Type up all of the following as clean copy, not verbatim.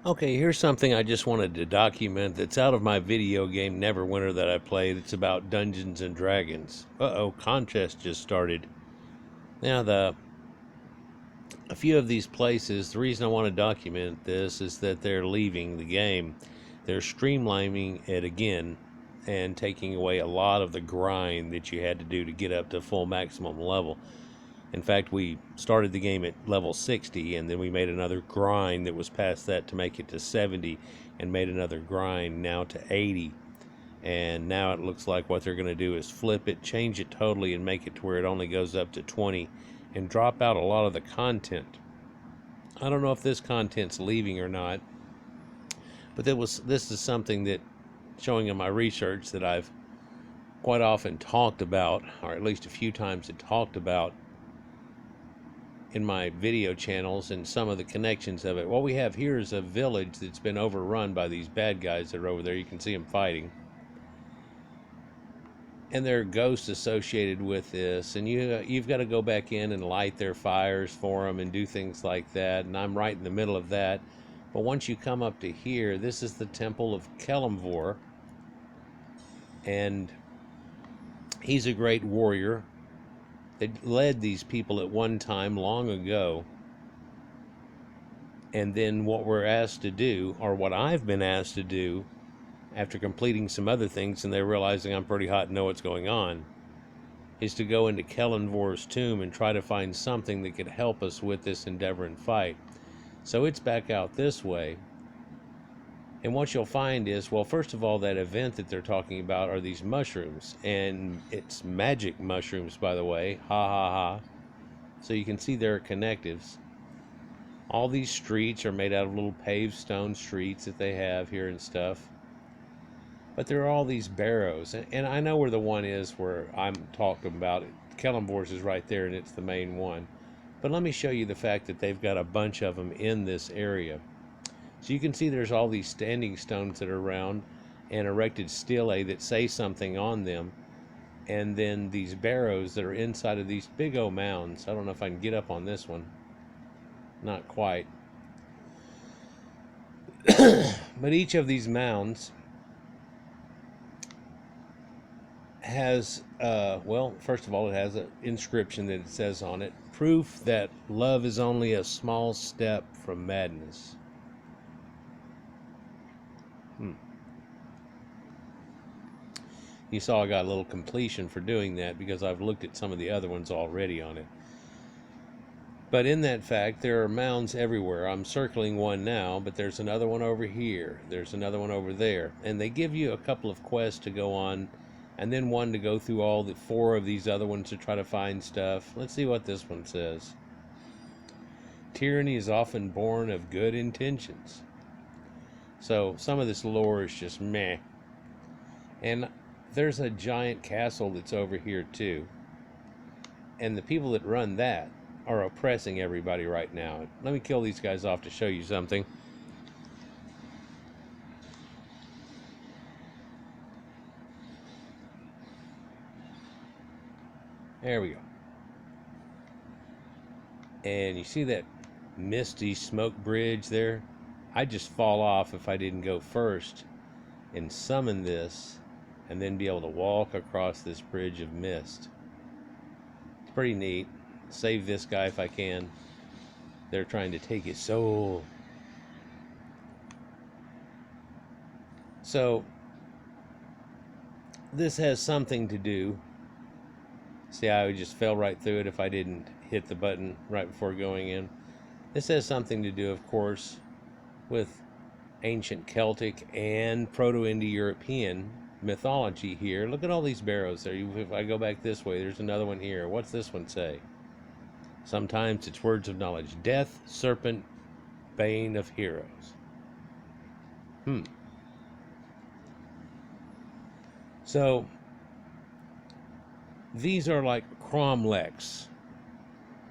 Okay, here's something I just wanted to document that's out of my video game Neverwinter that I played. It's about Dungeons and Dragons. Uh-oh, contest just started. Now, a few of these places, the reason I want to document this is that they're leaving the game. They're streamlining it again and taking away a lot of the grind that you had to do to get up to full maximum level. In fact, we started the game at level 60, and then we made another grind that was past that to make it to 70, and made another grind now to 80. And now it looks like what they're going to do is flip it, change it totally, and make it to where it only goes up to 20, and drop out a lot of the content. I don't know if this content's leaving or not, but this is something that, showing in my research, that I've quite often talked about, or at least a few times had talked about in my video channels and some of the connections of it. What we have here is a village that's been overrun by these bad guys that are over there. You can see them fighting. And there are ghosts associated with this, and you've got to go back in and light their fires for them and do things like that, and I'm right in the middle of that. But once you come up to here, this is the temple of Kelemvor, and he's a great warrior that led these people at one time long ago. And then what we're asked to do, or what I've been asked to do after completing some other things, and they're realizing I'm pretty hot and know what's going on, is to go into Kelemvor's tomb and try to find something that could help us with this endeavor and fight. So it's back out this way. And what you'll find is, well, first of all, that event that they're talking about are these mushrooms. And it's magic mushrooms, by the way. Ha ha ha. So you can see there are connectives. All these streets are made out of little paved stone streets that they have here and stuff. But there are all these barrows. And I know where the one is where I'm talking about. Kelemvor's is right there, and it's the main one. But let me show you the fact that they've got a bunch of them in this area. So you can see there's all these standing stones that are around and erected stelae that say something on them. And then these barrows that are inside of these big old mounds. I don't know if I can get up on this one. Not quite. But each of these mounds has, well, first of all, it has an inscription that it says on it, proof that love is only a small step from madness. You saw I got a little completion for doing that because I've looked at some of the other ones already on it. But in that fact, there are mounds everywhere. I'm circling one now, but there's another one over here. There's another one over there. And they give you a couple of quests to go on, and then one to go through all the 4 of these other ones to try to find stuff. Let's see what this one says. Tyranny is often born of good intentions. So some of this lore is just meh. And there's a giant castle that's over here too. And the people that run that are oppressing everybody right now. Let me kill these guys off to show you something. There we go. And you see that misty smoke bridge there? I'd just fall off if I didn't go first and summon this and then be able to walk across this bridge of mist. It's pretty neat. Save this guy if I can. They're trying to take his soul. So this has something to do. See how I just fell right through it if I didn't hit the button right before going in. This has something to do, of course, with ancient Celtic and Proto-Indo-European mythology here. Look at all these barrows there. If I go back this way, there's another one here. What's this one say? Sometimes it's words of knowledge. Death, serpent, bane of heroes. So these are like cromlechs,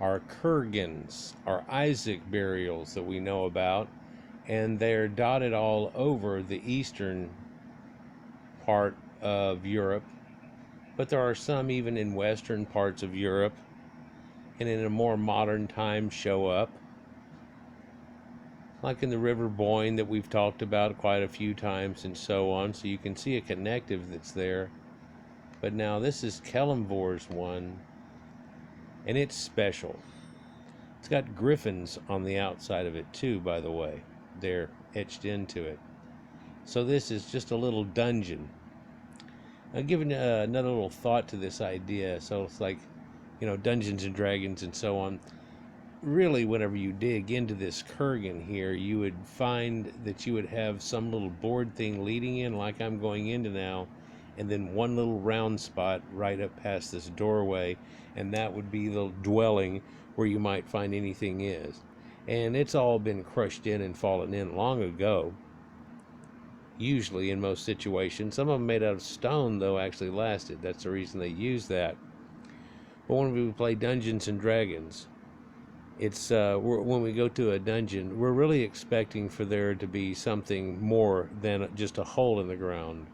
our kurgans, our Isaac burials that we know about, and they're dotted all over the eastern part of Europe, but there are some even in western parts of Europe, and in a more modern time show up. like in the River Boyne that we've talked about quite a few times and so on. So you can see a connective that's there. But now this is Kelemvor's one, and it's special. It's got griffins on the outside of it too, by the way. They're etched into it. So this is just a little dungeon. I'm giving another little thought to this idea. So it's like, Dungeons and Dragons and so on. Really, whenever you dig into this Kurgan here, you would find that you would have some little board thing leading in, like I'm going into now, and then one little round spot right up past this doorway, and that would be the dwelling where you might find anything is. And it's all been crushed in and fallen in long ago, usually in most situations. Some of them made out of stone, though, actually lasted. That's the reason they use that. But when we play Dungeons and Dragons, it's when we go to a dungeon, we're really expecting for there to be something more than just a hole in the ground.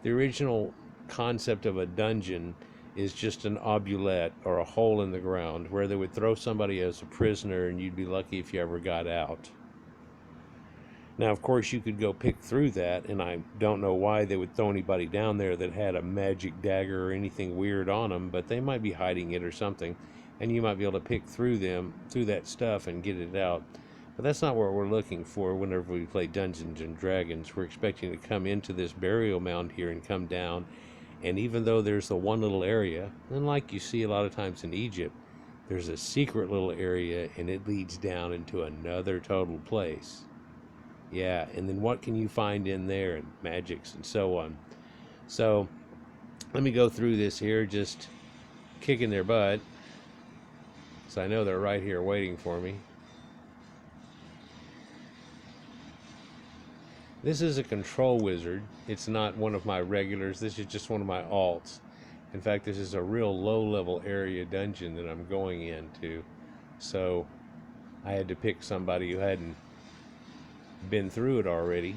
The original concept of a dungeon is just an oblette or a hole in the ground where they would throw somebody as a prisoner and you'd be lucky if you ever got out. Now, of course, you could go pick through that, and I don't know why they would throw anybody down there that had a magic dagger or anything weird on them, but they might be hiding it or something, and you might be able to pick through that stuff and get it out. But that's not what we're looking for whenever we play Dungeons and Dragons. We're expecting to come into this burial mound here and come down, and even though there's the one little area, and like you see a lot of times in Egypt, there's a secret little area, and it leads down into another total place. Yeah, and then what can you find in there, and magics and so on. So let me go through this here, just kicking their butt, so I know they're right here waiting for me. This is a control wizard. It's not one of my regulars. This is just one of my alts. In fact, this is a real low-level area dungeon that I'm going into. So I had to pick somebody who hadn't been through it already,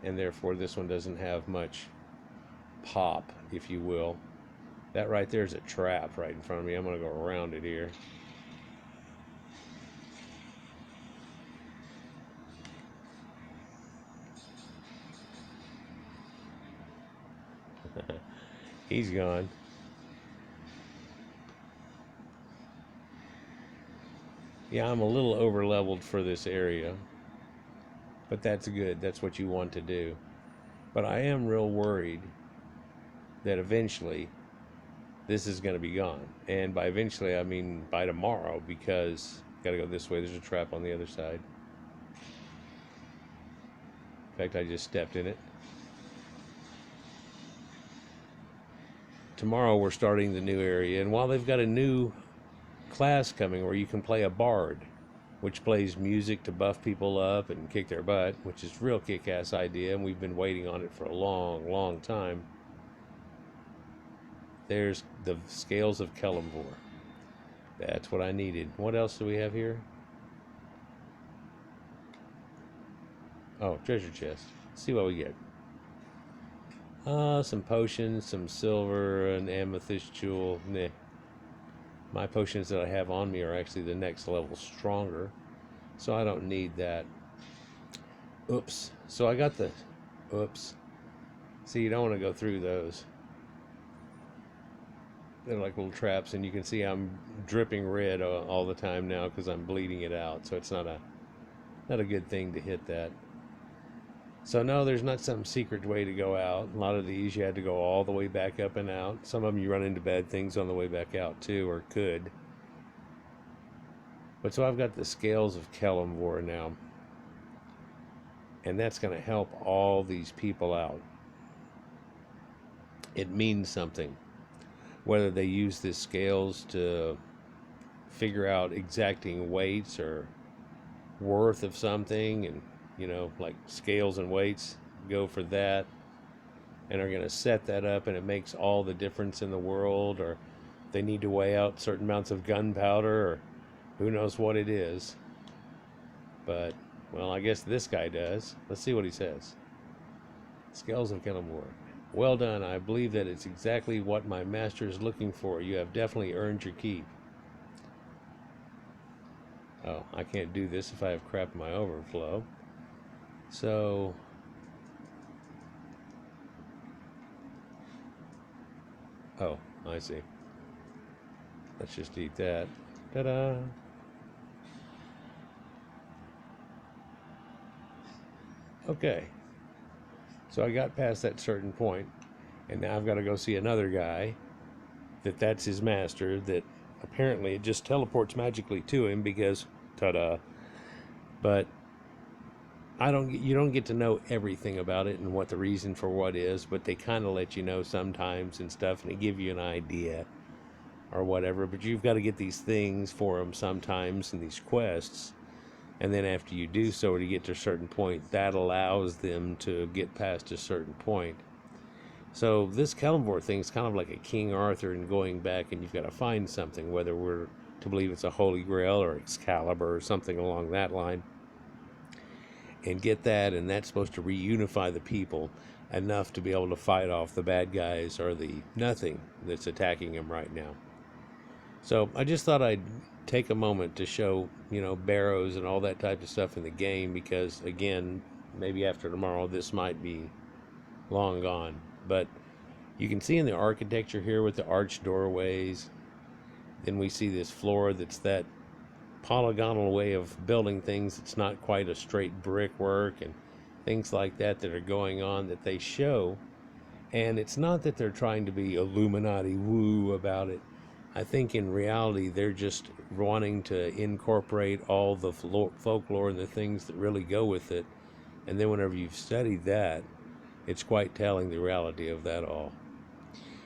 and therefore this one doesn't have much pop, if you will. That right there is a trap right in front of me. I'm going to go around it here. He's gone. Yeah, I'm a little over leveled for this area, but that's good. That's what you want to do. But I am real worried that eventually this is going to be gone. And by eventually, I mean by tomorrow, because got to go this way. There's a trap on the other side. In fact, I just stepped in it. Tomorrow we're starting the new area, and while they've got a new class coming where you can play a bard, which plays music to buff people up and kick their butt, which is a real kick-ass idea, and we've been waiting on it for a long time. There's the Scales of Kelemvor. That's what I needed. What else do we have here? Oh, treasure chest. Let's see what we get. Some potions, some silver, an amethyst jewel. Nah. My potions that I have on me are actually the next level stronger, so I don't need that. Oops. So I got the... Oops. See, you don't want to go through those. They're like little traps, and you can see I'm dripping red all the time now because I'm bleeding it out, so it's not a good thing to hit that. So no, there's not some secret way to go out. A lot of these you had to go all the way back up and out. Some of them you run into bad things on the way back out too, or could. But so I've got the Scales of Kelemvor now. And that's going to help all these people out. It means something. Whether they use the scales to figure out exacting weights or worth of something, and like scales and weights, go for that, and are going to set that up, and it makes all the difference in the world, or they need to weigh out certain amounts of gunpowder, or who knows what it is. But, well, I guess this guy does. Let's see what he says. Scales of Kelemvor. Well done. I believe that it's exactly what my master is looking for. You have definitely earned your keep. Oh, I can't do this if I have crap in my overflow. So, oh, I see. Let's just eat that. Ta-da! Okay, so I got past that certain point, and now I've got to go see another guy that's his master, that apparently it just teleports magically to him because, ta-da. But you don't get to know everything about it and what the reason for what is, but they kind of let you know sometimes and stuff, and they give you an idea or whatever. But you've got to get these things for them sometimes in these quests, and then after you do so, or you get to a certain point, that allows them to get past a certain point. So this Kelemvor thing is kind of like a King Arthur and going back, and you've got to find something, whether we're to believe it's a Holy Grail or Excalibur or something along that line, and get that, and that's supposed to reunify the people enough to be able to fight off the bad guys or the nothing that's attacking them right now. So I just thought I'd take a moment to show, barrows and all that type of stuff in the game, because again, maybe after tomorrow this might be long gone. But you can see in the architecture here with the arched doorways, then we see this floor that's that polygonal way of building things. It's not quite a straight brickwork and things like that are going on that they show. And it's not that they're trying to be Illuminati woo about it. I think in reality they're just wanting to incorporate all the folklore and the things that really go with it. And then whenever you've studied that, it's quite telling the reality of that all.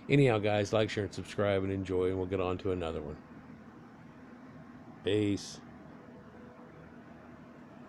Anyhow, guys, like, share, and subscribe, and enjoy, and we'll get on to another one. Peace.